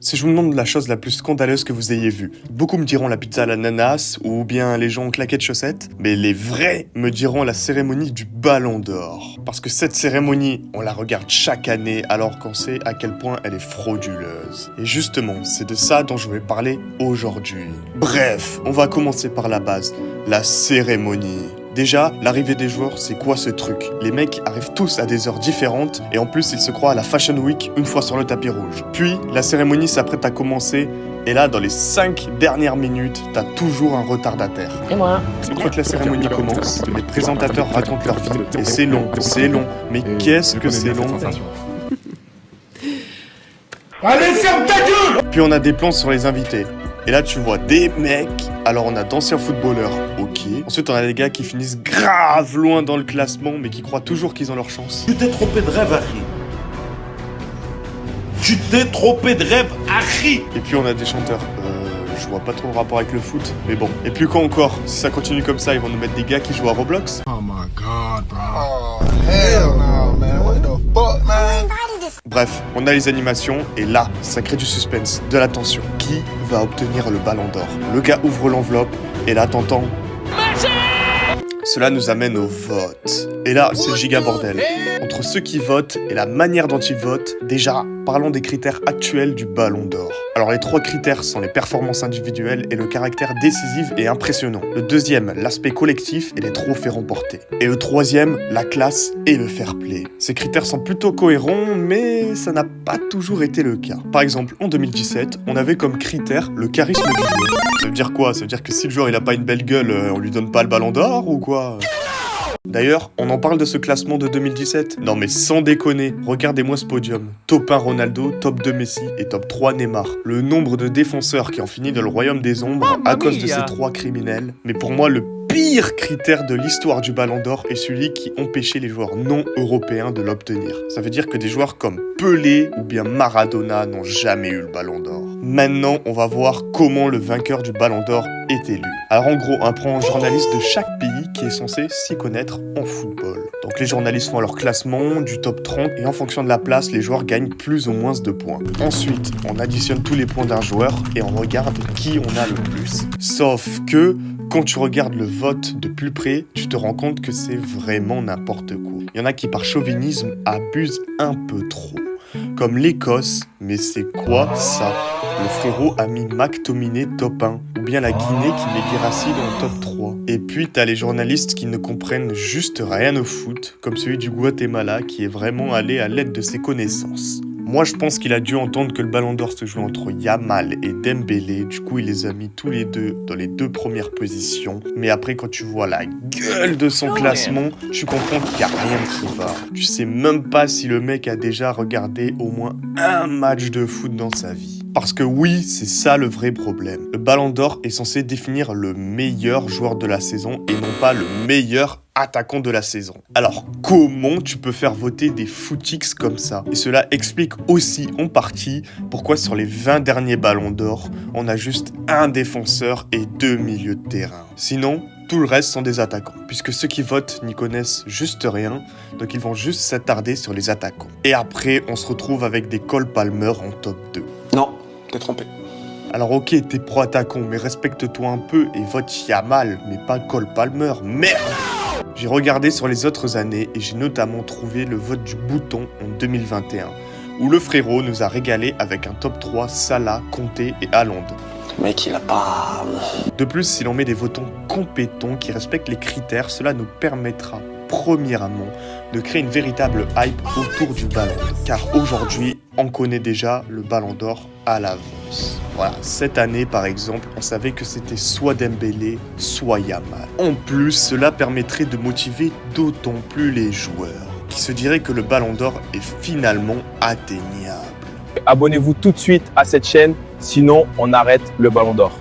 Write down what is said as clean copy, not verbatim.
Si je vous demande la chose la plus scandaleuse que vous ayez vue, beaucoup me diront la pizza à l'ananas ou bien les gens en claquettes chaussettes, mais les vrais me diront la cérémonie du Ballon d'Or. Parce que cette cérémonie, on la regarde chaque année alors qu'on sait à quel point elle est frauduleuse. Et justement, c'est de ça dont je vais parler aujourd'hui. Bref, on va commencer par la base, la cérémonie. Déjà, l'arrivée des joueurs, c'est quoi ce truc? Les mecs arrivent tous à des heures différentes et en plus ils se croient à la Fashion Week une fois sur le tapis rouge. Puis, la cérémonie s'apprête à commencer et là, dans les 5 dernières minutes, t'as toujours un retardataire. Et moi. Une fois que la cérémonie commence, les présentateurs racontent leur vie et c'est long, mais qu'est-ce que c'est long? Allez, ferme ta gueule! Puis on a des plans sur les invités. Et là, tu vois des mecs. Alors, on a d'anciens footballeurs, ok. Ensuite, on a des gars qui finissent grave loin dans le classement, mais qui croient toujours qu'ils ont leur chance. Tu t'es trompé de rêve, Harry. Tu t'es trompé de rêve, Harry. Et puis, on a des chanteurs. Je vois pas trop le rapport avec le foot, mais bon. Et puis, quoi encore? Si ça continue comme ça, ils vont nous mettre des gars qui jouent à Roblox. Oh my god, bro. Oh, hell no, man. What the fuck, man? Bref, on a les animations, et là, ça crée du suspense, de la tension. Qui va obtenir le Ballon d'Or? Le gars ouvre l'enveloppe, et là, t'entends... Cela nous amène au vote. Et là, c'est le giga bordel. Entre ceux qui votent et la manière dont ils votent, déjà, parlons des critères actuels du Ballon d'Or. Alors les 3 critères sont les performances individuelles et le caractère décisif et impressionnant. Le deuxième, l'aspect collectif et les trophées remportés. Et le troisième, la classe et le fair play. Ces critères sont plutôt cohérents, mais ça n'a pas toujours été le cas. Par exemple, en 2017, on avait comme critère le charisme du joueur. Ça veut dire quoi? Ça veut dire que si le joueur il a pas une belle gueule, on lui donne pas le Ballon d'Or ou quoi? D'ailleurs, on en parle de ce classement de 2017? Non mais sans déconner, regardez-moi ce podium. Top 1 Ronaldo, top 2 Messi et top 3 Neymar. Le nombre de défenseurs qui ont fini dans le royaume des ombres à cause de ces 3 criminels. Mais pour moi, le pire critère de l'histoire du Ballon d'Or est celui qui empêchait les joueurs non européens de l'obtenir. Ça veut dire que des joueurs comme Pelé ou bien Maradona n'ont jamais eu le Ballon d'Or. Maintenant, on va voir comment le vainqueur du Ballon d'Or est élu. Alors en gros, on prend un journaliste de chaque pays qui est censé s'y connaître en football. Donc les journalistes font leur classement du top 30 et en fonction de la place, les joueurs gagnent plus ou moins de points. Ensuite, on additionne tous les points d'un joueur et on regarde qui on a le plus. Sauf que quand tu regardes le vote de plus près, tu te rends compte que c'est vraiment n'importe quoi. Il y en a qui par chauvinisme abusent un peu trop. Comme l'Écosse, mais c'est quoi ça? Le frérot a mis McTominay top 1, ou bien la Guinée qui met Guirassy dans le top 3. Et puis t'as les journalistes qui ne comprennent juste rien au foot, comme celui du Guatemala qui est vraiment allé à l'aide de ses connaissances. Moi je pense qu'il a dû entendre que le Ballon d'Or se jouait entre Yamal et Dembélé, du coup il les a mis tous les deux dans les 2 premières positions. Mais après quand tu vois la gueule de son classement, tu comprends qu'il n'y a rien qui va. Tu sais même pas si le mec a déjà regardé au moins un match de foot dans sa vie. Parce que oui, c'est ça le vrai problème. Le Ballon d'Or est censé définir le meilleur joueur de la saison et non pas le meilleur attaquant de la saison. Alors, comment tu peux faire voter des footix comme ça? Et cela explique aussi en partie pourquoi sur les 20 derniers Ballons d'Or, on a juste un défenseur et 2 milieux de terrain. Sinon, tout le reste sont des attaquants, puisque ceux qui votent n'y connaissent juste rien, donc ils vont juste s'attarder sur les attaquants. Et après, on se retrouve avec des Cole Palmer en top 2. Non, t'es trompé. Alors ok, t'es pro-attaquant, mais respecte-toi un peu et vote Yamal, mais pas Cole Palmer, merde! J'ai regardé sur les autres années et j'ai notamment trouvé le vote du bouton en 2021, où le frérot nous a régalé avec un top 3 Salah, Kanté et Haaland. Le mec, il a pas... De plus, si l'on met des votants compétents qui respectent les critères, cela nous permettra, premièrement, de créer une véritable hype autour du Ballon d'Or. Car aujourd'hui, on connaît déjà le Ballon d'Or à l'avance. Voilà, cette année par exemple, on savait que c'était soit Dembélé, soit Yamal. En plus, cela permettrait de motiver d'autant plus les joueurs, qui se diraient que le Ballon d'Or est finalement atteignable. Abonnez-vous tout de suite à cette chaîne, sinon on arrête le Ballon d'Or.